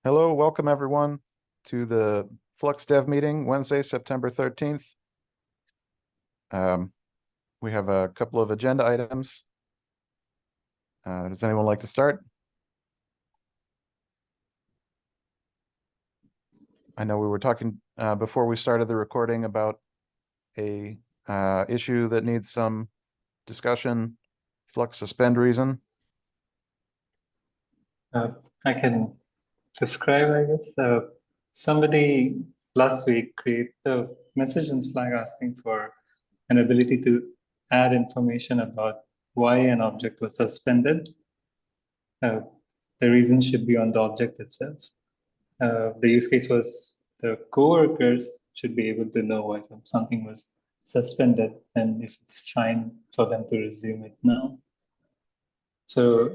Hello, welcome everyone to the Flux Dev Meeting, Wednesday, September 13th. We have a couple of agenda items. Does anyone like to start? I know we were talking before we started the recording about a issue that needs some discussion, Flux suspend reason. I can describe, I guess. Somebody last week created a message in Slack asking for an ability to add information about why an object was suspended. The reason should be on the object itself. The use case was the coworkers should be able to know why something was suspended and if it's fine for them to resume it now. So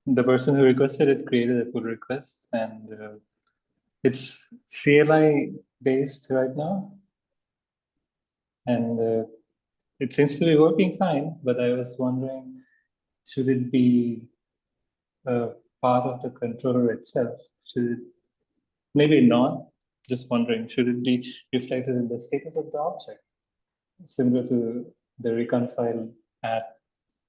the person who requested it created a pull request, and it's CLI based right now, and it seems to be working fine. But I was wondering, should it be a part of the controller itself? Should it, maybe not. Just wondering, should it be reflected in the status of the object, similar to the reconcile at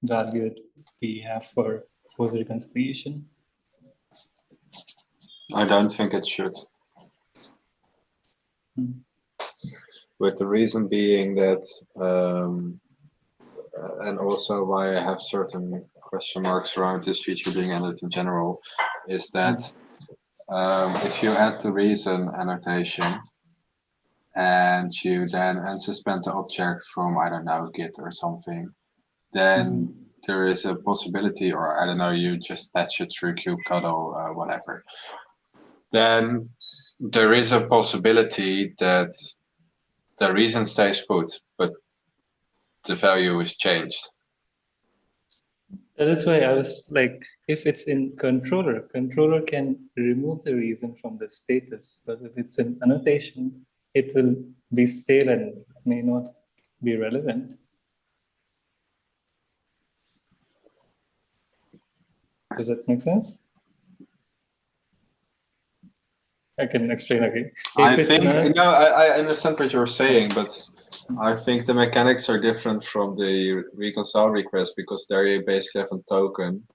value that we have for force reconciliation? I don't think it should. With the reason being that, and also why I have certain question marks around this feature being added in general, is that if you add the reason annotation and you then unsuspend the object from, I don't know, Git or something, then there is a possibility, or I don't know, you just patch it through kubectl, whatever. Then there is a possibility that the reason stays put, but the value is changed. That is why I was like, if it's in controller can remove the reason from the status, but if it's in annotation, it will be stale and may not be relevant. Does that make sense? I can explain again. I understand what you're saying, but I think the mechanics are different from the reconcile request because there you basically have a token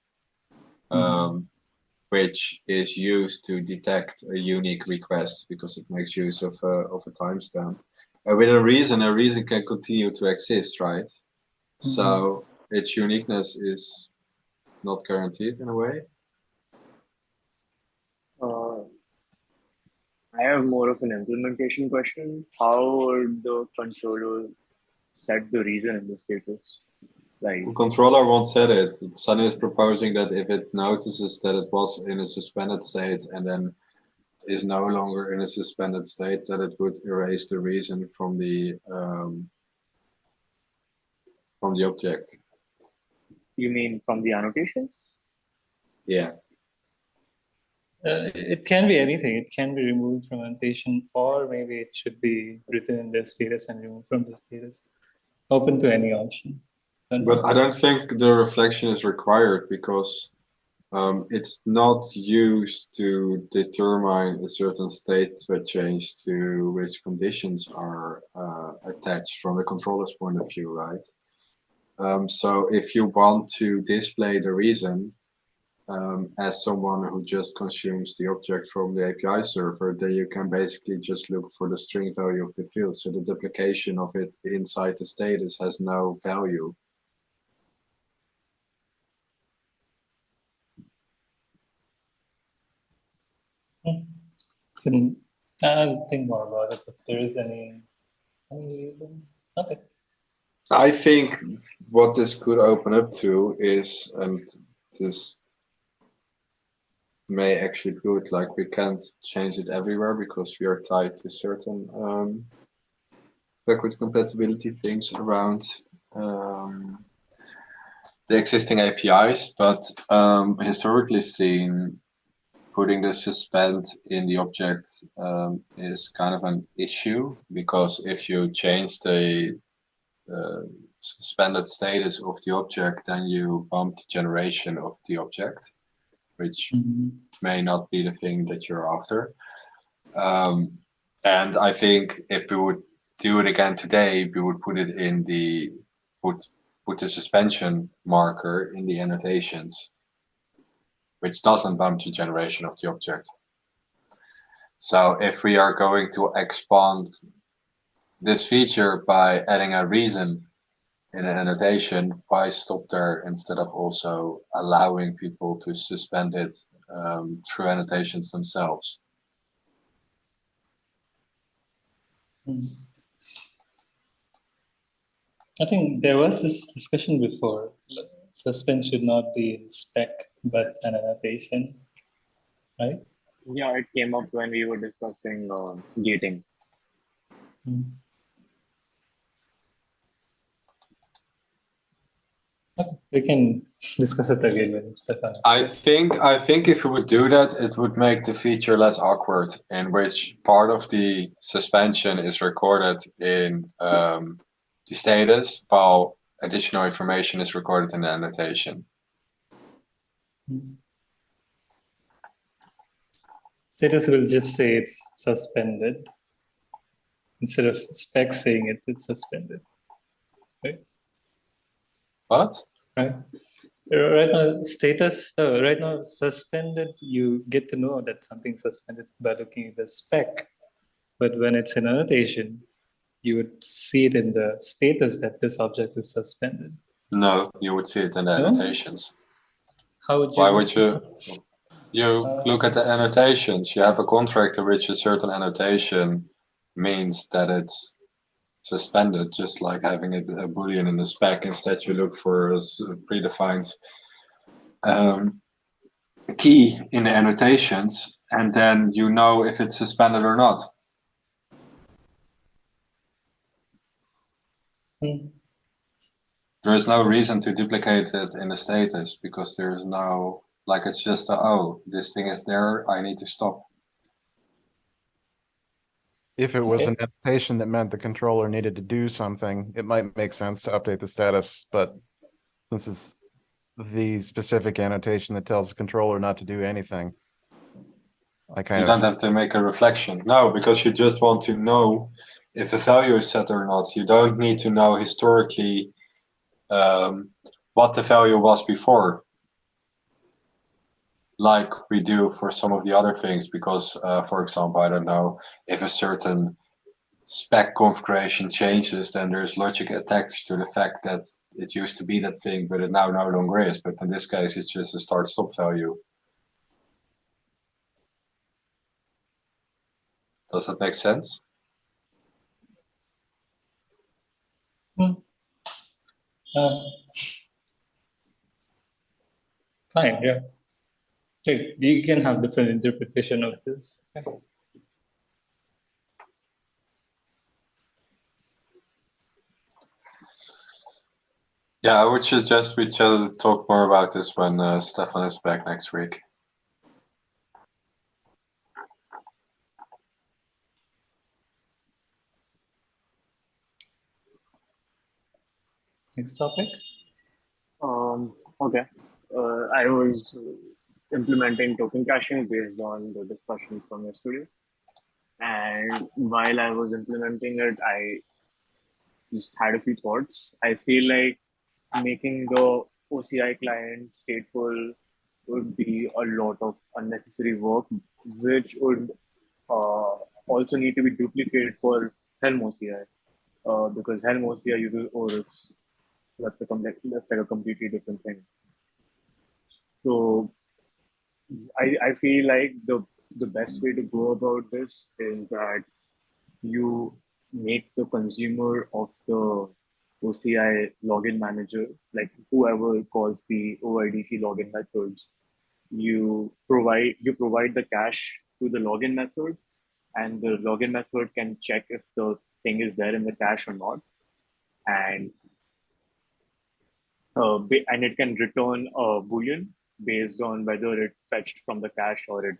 which is used to detect a unique request because it makes use of a timestamp. With a reason can continue to exist, right? So its uniqueness is not guaranteed in a way. I have more of an implementation question. How would the controller set the reason in the status? Like the controller won't set it. Sunny is proposing that if it notices that it was in a suspended state and then is no longer in a suspended state, that it would erase the reason from the object. You mean from the annotations? Yeah. It can be anything. It can be removed from annotation, or maybe it should be written in the status and removed from the status. Open to any option. But I don't think the reflection is required because it's not used to determine a certain state change to which conditions are attached from the controller's point of view, right? So if you want to display the reason as someone who just consumes the object from the API server, then you can basically just look for the string value of the field. So the duplication of it inside the status has no value. I'll think more about it if there is any reason. Okay. I think what this could open up to is, and this may actually be good, like we can't change it everywhere because we are tied to certain backward compatibility things around the existing APIs, but historically seen, putting the suspend in the object is kind of an issue because if you change the suspended status of the object, then you bump the generation of the object. which Mhm. may not be the thing that you're after. And I think if we would do it again today, we would put it in the put the suspension marker in the annotations, which doesn't bump the generation of the object. So if we are going to expand this feature by adding a reason in an annotation, why stop there instead of also allowing people to suspend it through annotations themselves? Mm. I think there was this discussion before. Suspend should not be in spec, but an annotation, right? Yeah, it came up when we were discussing gating. Mm. Okay, we can discuss it again when Stefan is I here. think if we would do that, it would make the feature less awkward, in which part of the suspension is recorded in the status, while additional information is recorded in the annotation. Mm. Status will just say it's suspended instead of spec saying it's suspended, right? What? Right. Right now, status. Right now, suspended. You get to know that something's suspended by looking at the spec. But when it's an annotation, you would see it in the status that this object is suspended. No, you would see it in the No? annotations. How would you? Why would you? You Uh, look at the annotations. You have a contract to which a certain annotation means that it's suspended, just like having it a boolean in the spec. Instead, you look for a predefined key in the annotations, and then you know if it's suspended or not. hmm. There is no reason to duplicate it in the status because there is no, like, it's just oh, this thing is there, I need to stop. If it was Okay. an annotation that meant the controller needed to do something, it might make sense to update the status, but since it's the specific annotation that tells the controller not to do anything, I You kind don't of, have to make a reflection. No, because you just want to know if a value is set or not. You don't need to know historically what the value was before, like we do for some of the other things, because, for example, I don't know, if a certain spec configuration changes, then there's logic attached to the fact that it used to be that thing, but it now no longer is. But in this case, it's just a start-stop value. Does that make sense? Hmm. Uh, Fine. Yeah. Okay, you can have different interpretation of this. Okay. Yeah, I would suggest we talk more about this when Stefan is back next week. Next topic. Okay. I was implementing token caching based on the discussions from yesterday. And while I was implementing it, I just had a few thoughts. I feel like making the OCI client stateful would be a lot of unnecessary work, which would also need to be duplicated for Helm OCI, because Helm OCI uses ORIS. That's like a completely different thing. So I feel like the best way to go about this is that you make the consumer of the OCI login manager, like whoever calls the OIDC login methods, you provide the cache to the login method, and the login method can check if the thing is there in the cache or not, and and it can return a boolean based on whether it fetched from the cache or it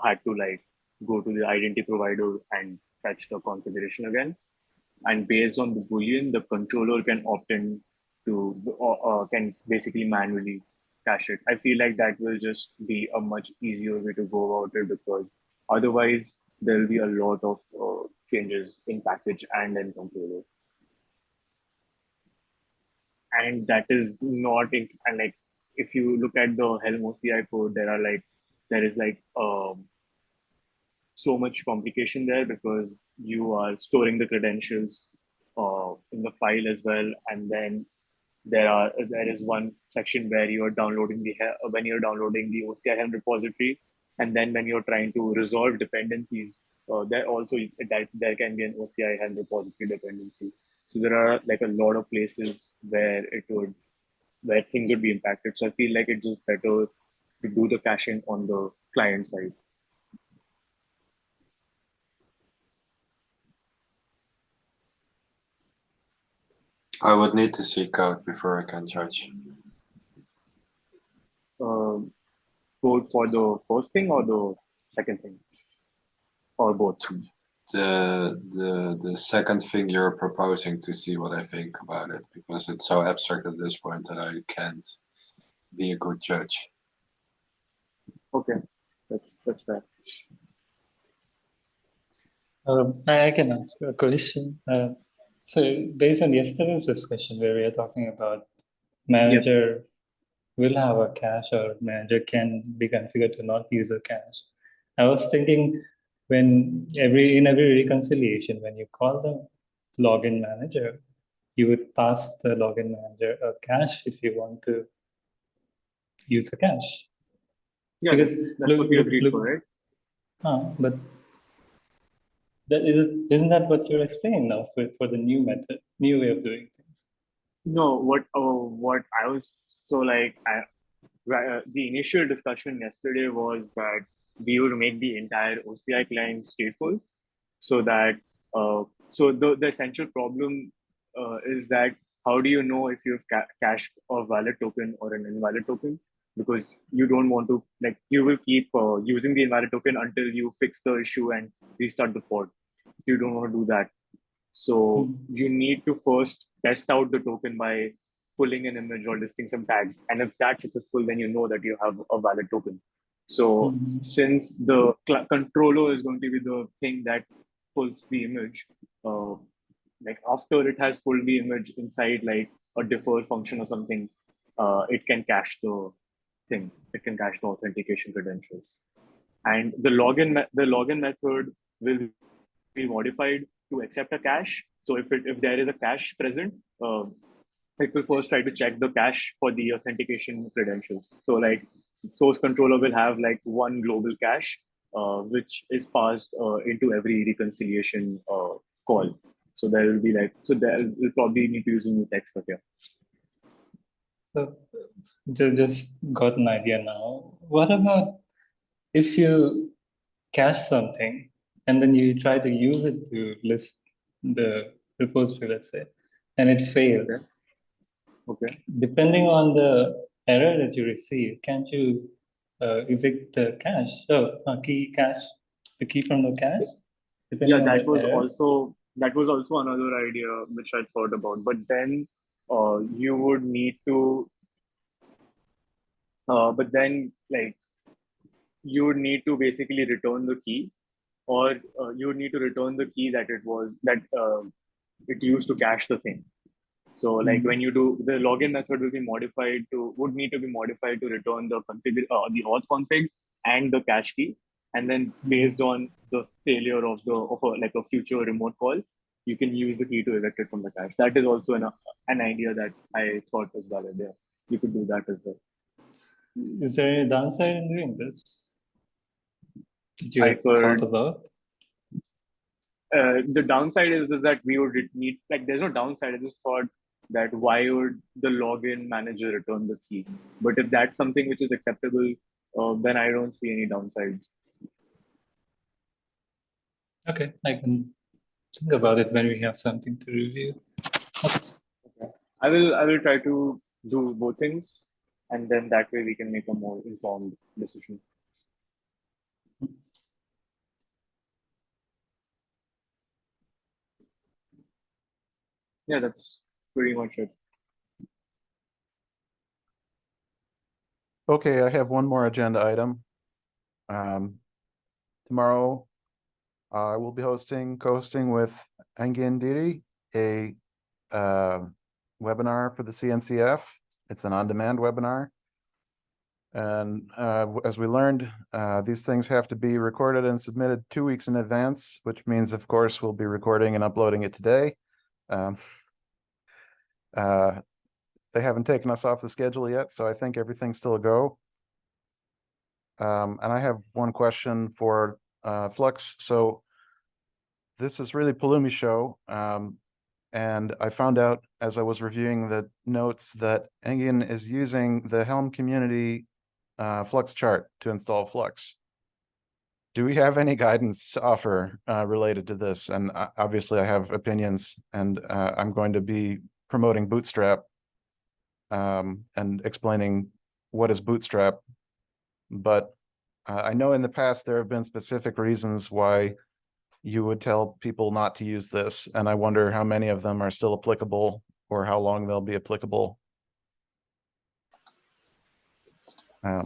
had to like go to the identity provider and fetch the configuration again. And based on the boolean, the controller can opt in to can basically manually cache it. I feel like that will just be a much easier way to go about it, because otherwise there will be a lot of changes in package and in controller. And that is not in, and like if you look at the Helm OCI code, there is so much complication there, because you are storing the credentials in the file as well, and then there is one section where you're downloading when you're downloading the OCI Helm repository, and then when you're trying to resolve dependencies, there also that there can be an OCI Helm repository dependency. So there are like a lot of places where things would be impacted. So I feel like it's just better to do the caching on the client side. I would need to see code before I can judge. Code for the first thing or the second thing, or both? The second thing you're proposing, to see what I think about it, because it's so abstract at this point that I can't be a good judge. Okay, that's fair. I can ask a question. So based on yesterday's discussion where we are talking about manager will have a cache or manager can be configured to not use a cache. I was thinking in every reconciliation, when you call the login manager, you would pass the login manager a cache if you want to use a cache. Yeah, Because that's what we agreed for, right? But isn't that what you're explaining now for the new method, new way of doing things? No, what I was the initial discussion yesterday was that we would make the entire OCI client stateful, so that the essential problem is that how do you know if you've cached a valid token or an invalid token? Because you don't want to, like, you will keep using the invalid token until you fix the issue and restart the pod. If you don't want to do that, so you need to first test out the token by pulling an image or listing some tags. And if that's successful, then you know that you have a valid token. So since the controller is going to be the thing that pulls the image, like after it has pulled the image inside like a defer function or something, it can cache the thing. It can cache the authentication credentials. And the login method will be modified to accept a cache. So if there is a cache present, it will first try to check the cache for the authentication credentials. So like source controller will have like one global cache, which is passed into every reconciliation call. So there will be we'll probably need to use a new text for here. So just got an idea now. What about if you cache something and then you try to use it to list the repository, let's say, and it fails? Okay. Depending on the error that you receive, can't you evict the cache? Key cache, the key from the cache? Yeah, that was also another idea which I thought about. But then you would need to, you would need to basically return the key, or you would need to return the key that it used to cache the thing. So like when you do, the login method would need to be modified to return the auth config and the cache key. And then based on the failure of a future remote call, you can use the key to evict it from the cache. That is also an idea that I thought was valid. Yeah, you could do that as well. Is there any downside in doing this? Did you thought about? The downside is that we would need, like, there's no downside. I just thought that why would the login manager return the key? But if that's something which is acceptable, then I don't see any downside. Okay, I can think about it when we have something to review. Okay. I will try to do both things, and then that way we can make a more informed decision. Yeah, that's pretty much it. Okay, I have one more agenda item. Tomorrow, I will be co-hosting with Engin Diri, a webinar for the CNCF. It's an on-demand webinar. And as we learned, these things have to be recorded and submitted 2 weeks in advance, which means, of course, we'll be recording and uploading it today. They haven't taken us off the schedule yet, so I think everything's still a go. And I have one question for Flux. So this is really Pulumi show. And I found out as I was reviewing the notes that Engin is using the Helm community Flux chart to install Flux. Do we have any guidance to offer related to this? And obviously I have opinions, and I'm going to be promoting Bootstrap and explaining what is Bootstrap. But I know in the past there have been specific reasons why you would tell people not to use this, and I wonder how many of them are still applicable or how long they'll be applicable.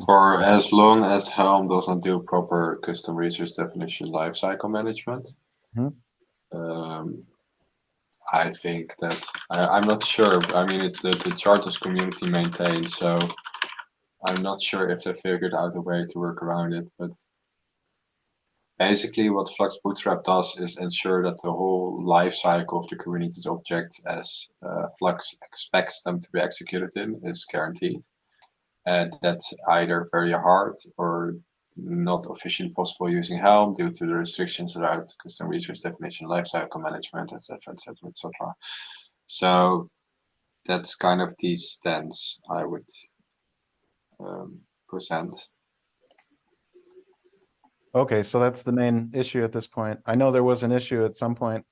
For as long as Helm doesn't do proper custom resource definition lifecycle management, I think that I'm not sure. I mean, the chart is community maintained, so I'm not sure if they figured out a way to work around it. But basically, what Flux Bootstrap does is ensure that the whole life cycle of the Kubernetes objects, as Flux expects them to be executed in, is guaranteed. And that's either very hard or not officially possible using Helm due to the restrictions around custom resource definition, lifecycle management, etc., etc., etc. So that's kind of the stance I would present. Okay, so that's the main issue at this point. I know there was an issue at some point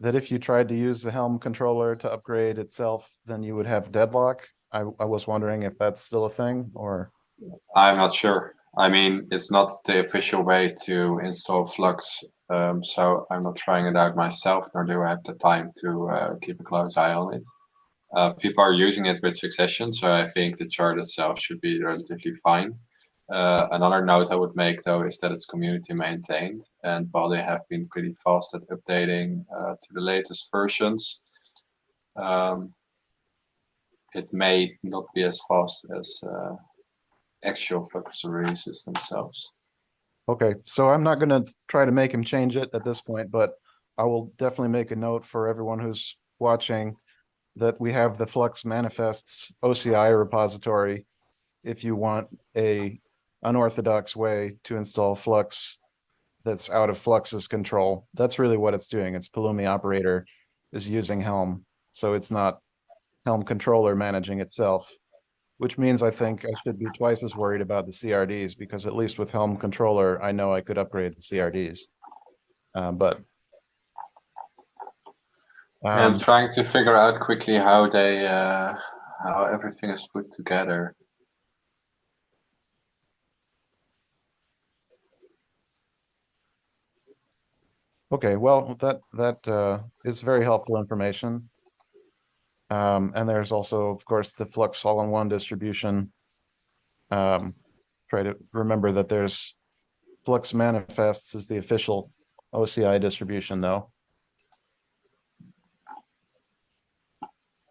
that if you tried to use the Helm controller to upgrade itself, then you would have deadlock. I was wondering if that's still a thing, or I'm not sure. I mean, it's not the official way to install Flux, so I'm not trying it out myself, nor do I have the time to keep a close eye on it. People are using it with succession, so I think the chart itself should be relatively fine. Another note I would make, though, is that it's community maintained, and while they have been pretty fast at updating to the latest versions, it may not be as fast as actual Flux releases themselves. okay, so I'm not going to try to make him change it at this point, but I will definitely make a note for everyone who's watching that we have the Flux manifests OCI repository if you want a unorthodox way to install Flux that's out of Flux's control. That's really what it's doing. It's Pulumi operator is using Helm, so it's not Helm controller managing itself, which means I think I should be twice as worried about the CRDs, because at least with Helm controller, I know I could upgrade the CRDs. But I'm trying to figure out quickly how they how everything is put together. okay, well, that is very helpful information. And there's also, of course, the Flux all-in-one distribution. Try to remember that there's Flux manifests is the official OCI distribution, though.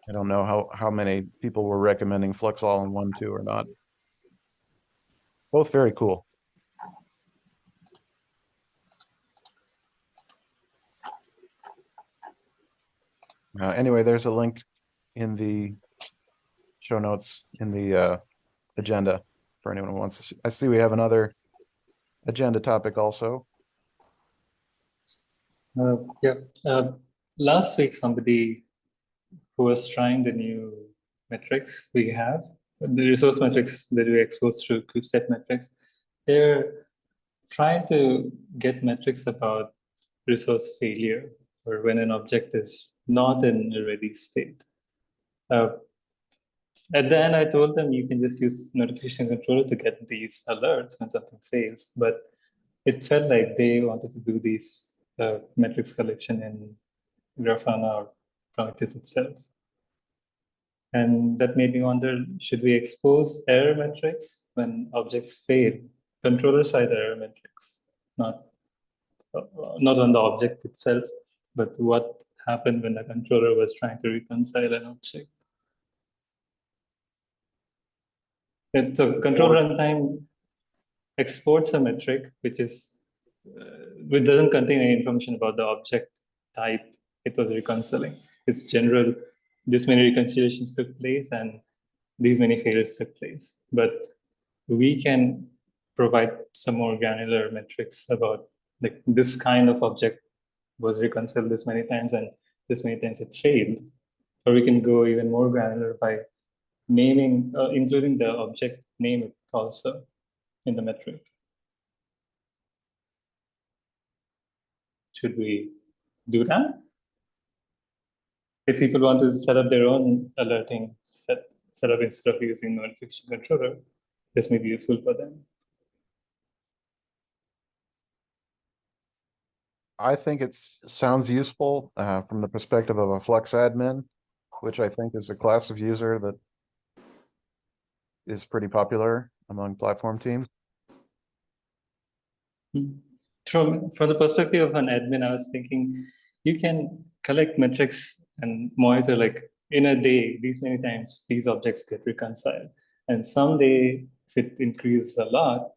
I don't know how many people were recommending Flux all-in-one too or not. Both very cool. Anyway, there's a link in the show notes in the agenda for anyone who wants to see. I see we have another agenda topic also. Last week, somebody who was trying the new metrics we have, the resource metrics that we expose through KubeSet metrics, they're trying to get metrics about resource failure, or when an object is not in a ready state. At the end, I told them you can just use notification controller to get these alerts when something fails, but it felt like they wanted to do these metrics collection in Grafana or Prometheus itself. And that made me wonder, should we expose error metrics when objects fail? Controller side error metrics, not on the object itself, but what happened when the controller was trying to reconcile an object. And so control runtime exports a metric which doesn't contain any information about the object type it was reconciling. It's general, this many reconciliations took place and these many failures took place. But we can provide some more granular metrics about like this kind of object was reconciled this many times and this many times it failed. Or we can go even more granular by naming, including the object name also in the metric. Should we do that? If people want to set up their own alerting setup instead of using notification controller, this may be useful for them. I think it sounds useful from the perspective of a Flux admin, which I think is a class of user that is pretty popular among platform teams. From the perspective of an admin, I was thinking you can collect metrics and monitor like in a day, these many times these objects get reconciled. And someday, if it increases a lot,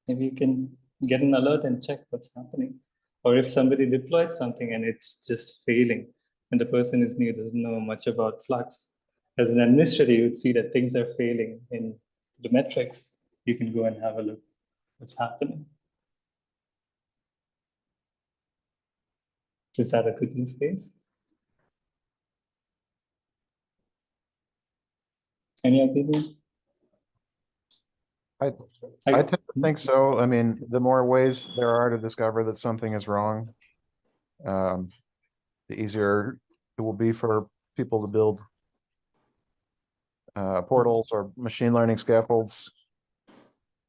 maybe you can get an alert and check what's happening. Or if somebody deployed something and it's just failing, and the person is new, doesn't know much about Flux, as an administrator, you would see that things are failing in the metrics. You can go and have a look what's happening. Is that a good use case? Any of you? I tend to think so. I mean, the more ways there are to discover that something is wrong, the easier it will be for people to build portals or machine learning scaffolds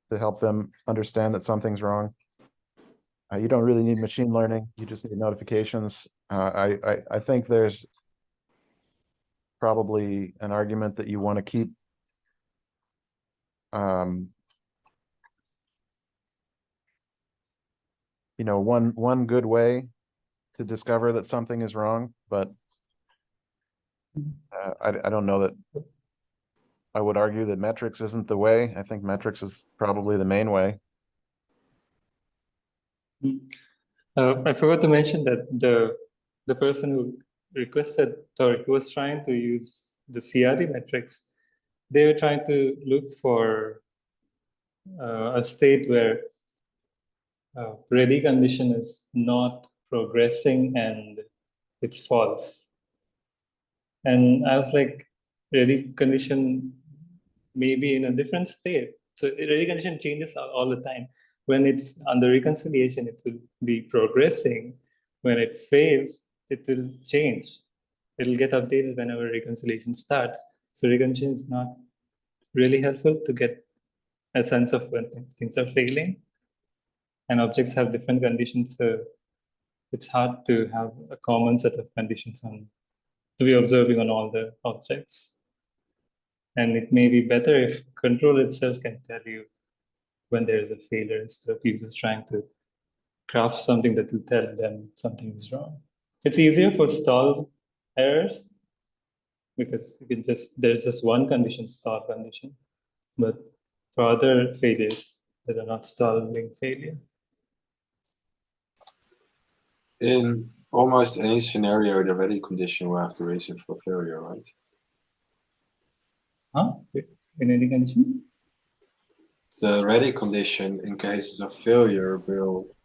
to help them understand that something's wrong. You don't really need machine learning. You just need notifications. I think there's probably an argument that you want to keep you know, one good way to discover that something is wrong, but I don't know that I would argue that metrics isn't the way. I think metrics is probably the main way. I forgot to mention that the person who requested or who was trying to use the CRD metrics, they were trying to look for a state where ready condition is not progressing and it's false. And I was like, ready condition may be in a different state. So ready condition changes all the time. When it's under reconciliation, it will be progressing. When it fails, it will change. It'll get updated whenever reconciliation starts. So reconciliation is not really helpful to get a sense of when things are failing. And objects have different conditions, so it's hard to have a common set of conditions to be observing on all the objects. And it may be better if control itself can tell you when there is a failure instead of users trying to craft something that will tell them something is wrong. It's easier for stalled errors because you can there's just one condition, stall condition. But for other failures that are not stalling failure. In almost any scenario, the ready condition will have the reason for failure, right? Huh? In any condition? The ready condition in cases of failure will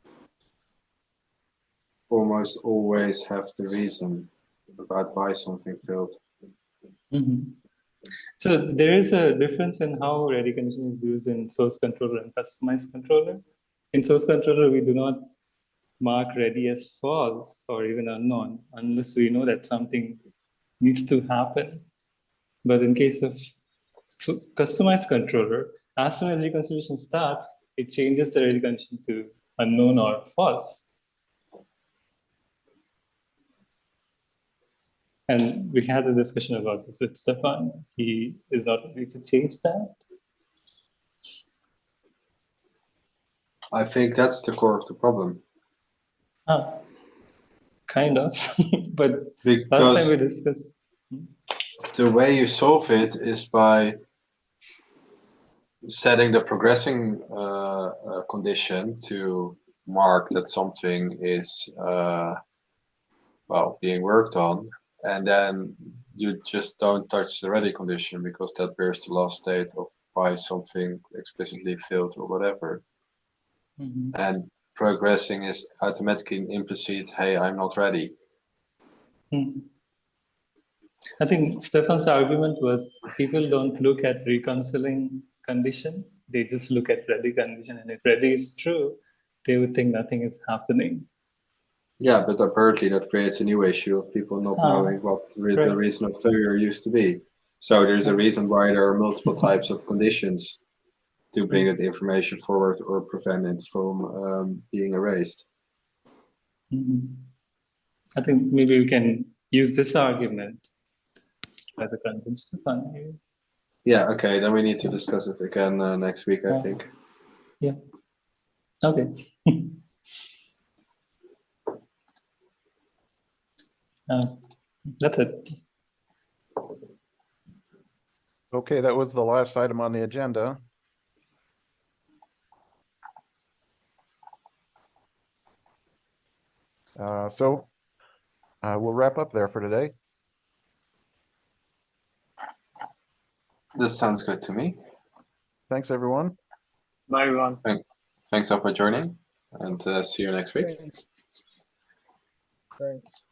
almost always have the reason about why something failed. Mm-hmm. So there is a difference in how ready condition is used in source controller and customized controller. In source controller, we do not mark ready as false or even unknown unless we know that something needs to happen. But in case of customized controller, as soon as reconciliation starts, it changes the ready condition to unknown or false. And we had a discussion about this with Stefan. He is not ready to change that. I think that's the core of the problem. Kind of. But last time we Because discussed. the way you solve it is by setting the progressing condition to mark that something is well being worked on, and then you just don't touch the ready condition because that bears the last state of why something explicitly failed or whatever. Mhm. And progressing is automatically an implicit, hey, I'm not ready. Mhm. I think Stefan's argument was people don't look at reconciling condition, they just look at ready condition. And if ready is true, they would think nothing is happening. Yeah, but apparently that creates a new issue of people not knowing what the right. reason of failure used to be. So there's a reason why there are multiple types of conditions to bring that information forward or prevent it from being erased. Mhm. I think maybe we can use this argument try to convince Stefan here. Yeah, okay, then we need to discuss it again next week, I think. Yeah. Okay. That's it. Okay, that was the last item on the agenda. So we'll wrap up there for today. That sounds good to me. Thanks, everyone. Bye, everyone. Thanks all for joining, and see you next week. Thanks.